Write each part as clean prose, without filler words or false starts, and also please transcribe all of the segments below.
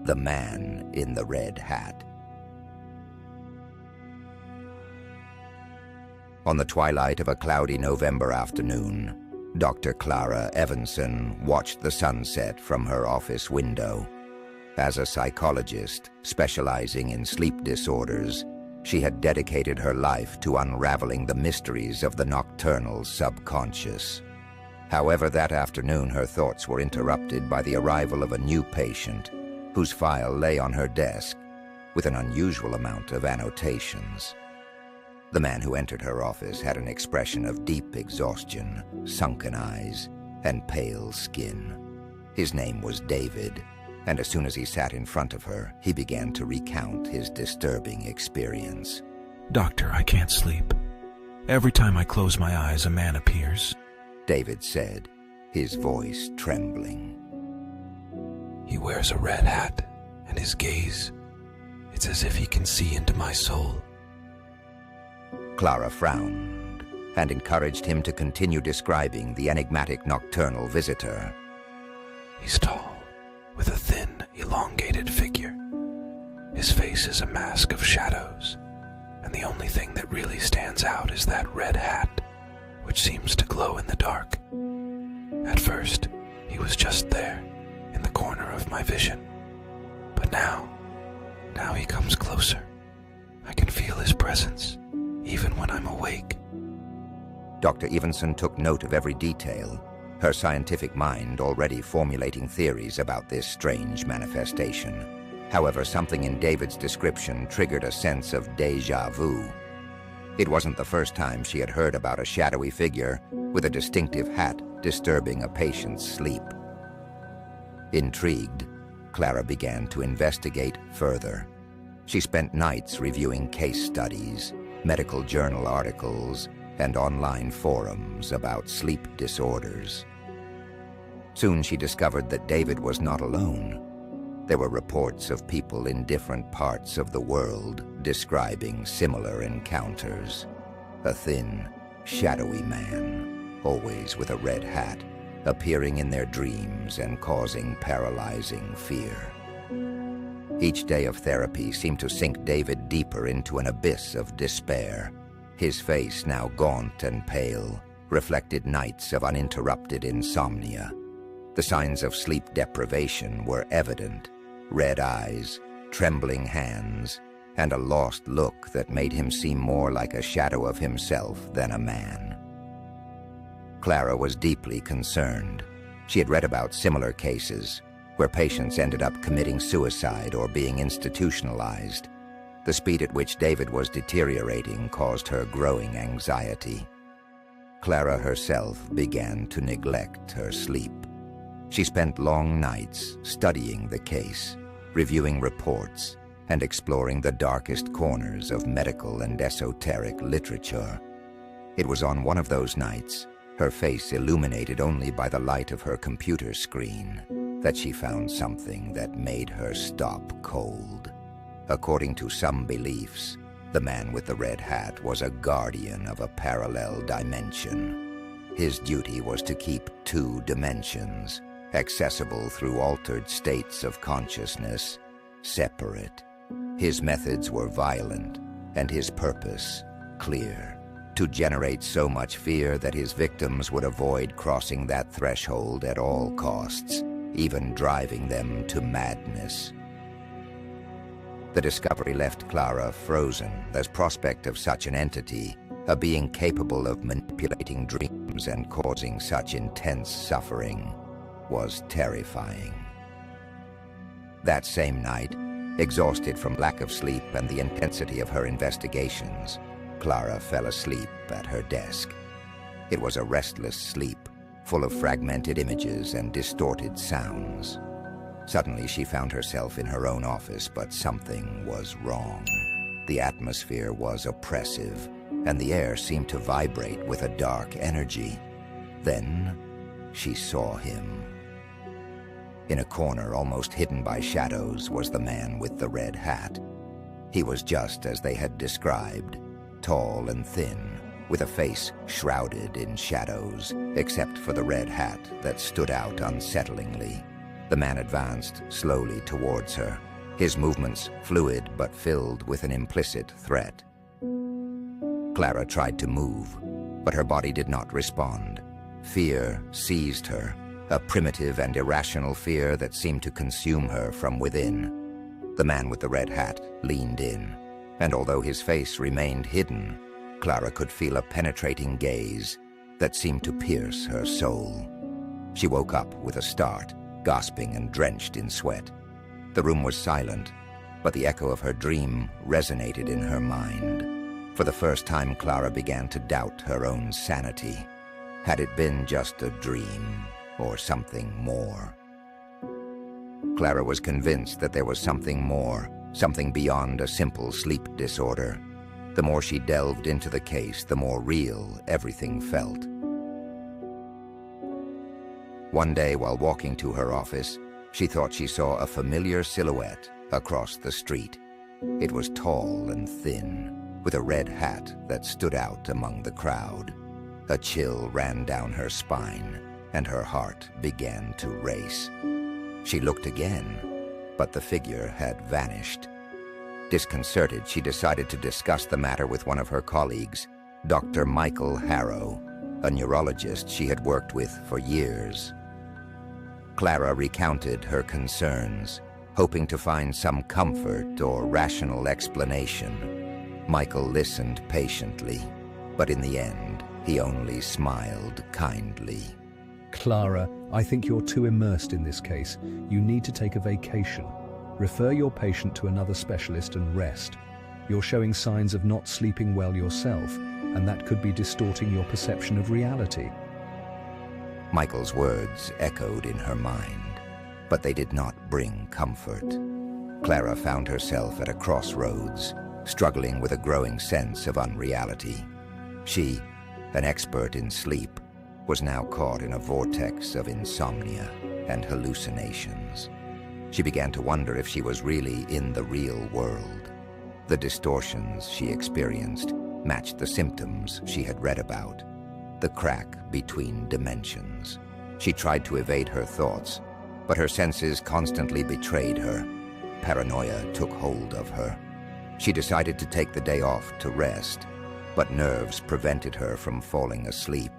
The Man in the Red Hat. On the twilight of a cloudy November afternoon, Dr. Clara Evenson watched the sunset from her office window. As a psychologist specializing in sleep disorders, she had dedicated her life to unraveling the mysteries of the nocturnal subconscious. However, that afternoon her thoughts were interrupted by the arrival of a new patient, whose file lay on her desk with an unusual amount of annotations. The man who entered her office had an expression of deep exhaustion, sunken eyes, and pale skin. His name was David, and as soon as he sat in front of her, he began to recount his disturbing experience. "Doctor, I can't sleep. Every time I close my eyes, a man appears," David said, his voice trembling. "He wears a red hat, and his gaze, it's as if he can see into my soul." Clara frowned and encouraged him to continue describing the enigmatic nocturnal visitor. "He's tall, with a thin, elongated figure. His face is a mask of shadows, and the only thing that really stands out is that red hat, which seems to glow in the dark. At first, he was just there, in the corner of my vision. But now he comes closer. I can feel his presence, even when I'm awake." Dr. Evenson took note of every detail, her scientific mind already formulating theories about this strange manifestation. However, something in David's description triggered a sense of déjà vu. It wasn't the first time she had heard about a shadowy figure with a distinctive hat disturbing a patient's sleep. Intrigued, Clara began to investigate further. She spent nights reviewing case studies, medical journal articles, and online forums about sleep disorders. Soon she discovered that David was not alone. There were reports of people in different parts of the world describing similar encounters. A thin, shadowy man, always with a red hat, appearing in their dreams and causing paralyzing fear. Each day of therapy seemed to sink David deeper into an abyss of despair. His face, now gaunt and pale, reflected nights of uninterrupted insomnia. The signs of sleep deprivation were evident: red eyes, trembling hands, and a lost look that made him seem more like a shadow of himself than a man. Clara was deeply concerned. She had read about similar cases where patients ended up committing suicide or being institutionalized. The speed at which David was deteriorating caused her growing anxiety. Clara herself began to neglect her sleep. She spent long nights studying the case, reviewing reports, and exploring the darkest corners of medical and esoteric literature. It was on one of those nights, her face illuminated only by the light of her computer screen, that she found something that made her stop cold. According to some beliefs, the man with the red hat was a guardian of a parallel dimension. His duty was to keep two dimensions, accessible through altered states of consciousness, separate. His methods were violent, and his purpose clear: to generate so much fear that his victims would avoid crossing that threshold at all costs, even driving them to madness. The discovery left Clara frozen. The prospect of such an entity, a being capable of manipulating dreams and causing such intense suffering, was terrifying. That same night, exhausted from lack of sleep and the intensity of her investigations, Clara fell asleep at her desk. It was a restless sleep, full of fragmented images and distorted sounds. Suddenly she found herself in her own office, but something was wrong. The atmosphere was oppressive, and the air seemed to vibrate with a dark energy. Then she saw him. In a corner, almost hidden by shadows, was the man with the red hat. He was just as they had described, tall and thin, with a face shrouded in shadows, except for the red hat that stood out unsettlingly. The man advanced slowly towards her, his movements fluid but filled with an implicit threat. Clara tried to move, but her body did not respond. Fear seized her, a primitive and irrational fear that seemed to consume her from within. The man with the red hat leaned in, and although his face remained hidden, Clara could feel a penetrating gaze that seemed to pierce her soul. She woke up with a start, gasping and drenched in sweat. The room was silent, but the echo of her dream resonated in her mind. For the first time, Clara began to doubt her own sanity. Had it been just a dream, or something more? Clara was convinced that there was something more, something beyond a simple sleep disorder. The more she delved into the case, the more real everything felt. One day, while walking to her office, she thought she saw a familiar silhouette across the street. It was tall and thin, with a red hat that stood out among the crowd. A chill ran down her spine, and her heart began to race. She looked again, but the figure had vanished. Disconcerted, she decided to discuss the matter with one of her colleagues, Dr. Michael Harrow, a neurologist she had worked with for years. Clara recounted her concerns, hoping to find some comfort or rational explanation. Michael listened patiently, but in the end, he only smiled kindly. Clara, I think you're too immersed in this case. You need to take a vacation. Refer your patient to another specialist and rest. You're showing signs of not sleeping well yourself, and that could be distorting your perception of reality. Michael's words echoed in her mind, but they did not bring comfort. Clara found herself at a crossroads, struggling with a growing sense of unreality. She, an expert in sleep, was now caught in a vortex of insomnia and hallucinations. She began to wonder if she was really in the real world. The distortions she experienced matched the symptoms she had read about. The crack between dimensions. She tried to evade her thoughts, but her senses constantly betrayed her. Paranoia took hold of her. She decided to take the day off to rest, but nerves prevented her from falling asleep.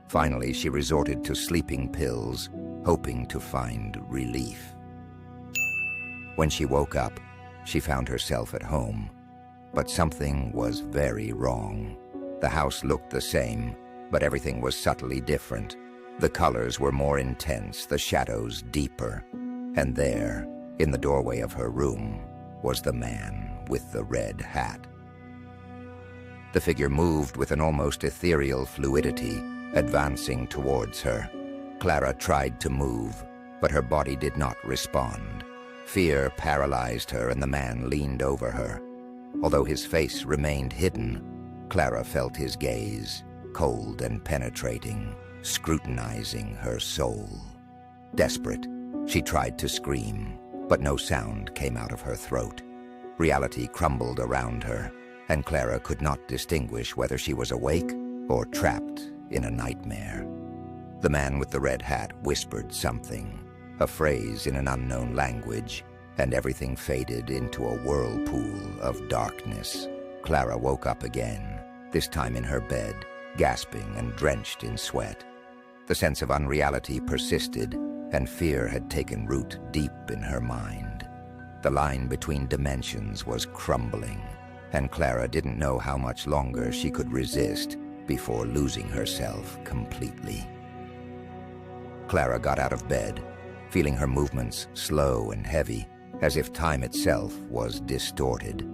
Finally, she resorted to sleeping pills, hoping to find relief. When she woke up, she found herself at home, but something was very wrong. The house looked the same, but everything was subtly different. The colors were more intense, the shadows deeper. And there, in the doorway of her room, was the man with the red hat. The figure moved with an almost ethereal fluidity, advancing towards her. Clara tried to move, but her body did not respond. Fear paralyzed her, and the man leaned over her. Although his face remained hidden, Clara felt his gaze, cold and penetrating, scrutinizing her soul. Desperate, she tried to scream, but no sound came out of her throat. Reality crumbled around her, and Clara could not distinguish whether she was awake or trapped in a nightmare. The man with the red hat whispered something, a phrase in an unknown language, and everything faded into a whirlpool of darkness. Clara woke up again, this time in her bed, gasping and drenched in sweat. The sense of unreality persisted, and fear had taken root deep in her mind. The line between dimensions was crumbling, and Clara didn't know how much longer she could resist before losing herself completely. Clara got out of bed, feeling her movements slow and heavy, as if time itself was distorted.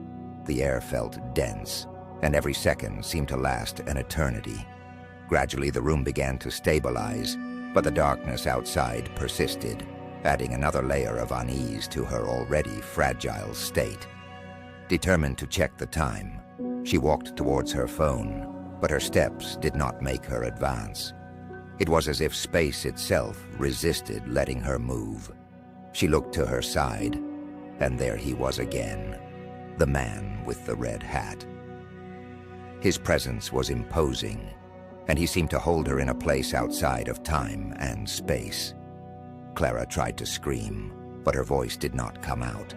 The air felt dense, and every second seemed to last an eternity. Gradually, the room began to stabilize, but the darkness outside persisted, adding another layer of unease to her already fragile state. Determined to check the time, she walked towards her phone, but her steps did not make her advance. It was as if space itself resisted letting her move. She looked to her side, and there he was again, the man with the red hat. His presence was imposing, and he seemed to hold her in a place outside of time and space. Clara tried to scream, but her voice did not come out.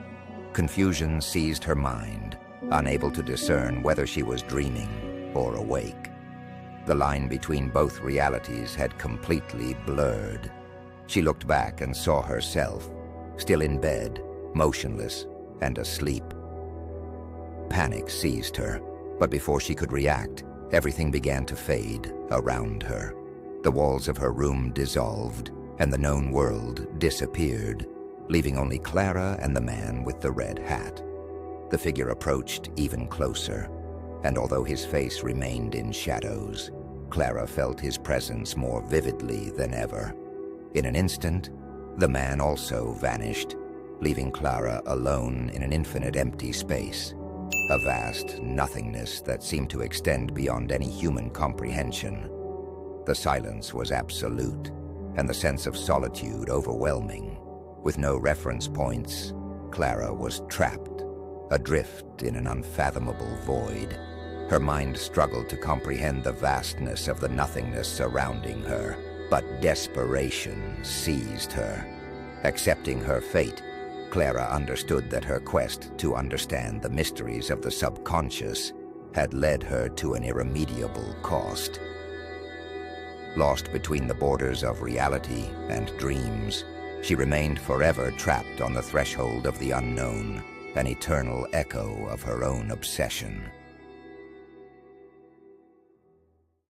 Confusion seized her mind, unable to discern whether she was dreaming or awake. The line between both realities had completely blurred. She looked back and saw herself, still in bed, motionless and asleep. Panic seized her, but before she could react, everything began to fade around her. The walls of her room dissolved, and the known world disappeared, leaving only Clara and the man with the red hat. The figure approached even closer, and although his face remained in shadows, Clara felt his presence more vividly than ever. In an instant, the man also vanished, leaving Clara alone in an infinite empty space, a vast nothingness that seemed to extend beyond any human comprehension. The silence was absolute, and the sense of solitude overwhelming. With no reference points, Clara was trapped, adrift in an unfathomable void. Her mind struggled to comprehend the vastness of the nothingness surrounding her, but desperation seized her. Accepting her fate, Clara understood that her quest to understand the mysteries of the subconscious had led her to an irremediable cost. Lost between the borders of reality and dreams, she remained forever trapped on the threshold of the unknown, an eternal echo of her own obsession.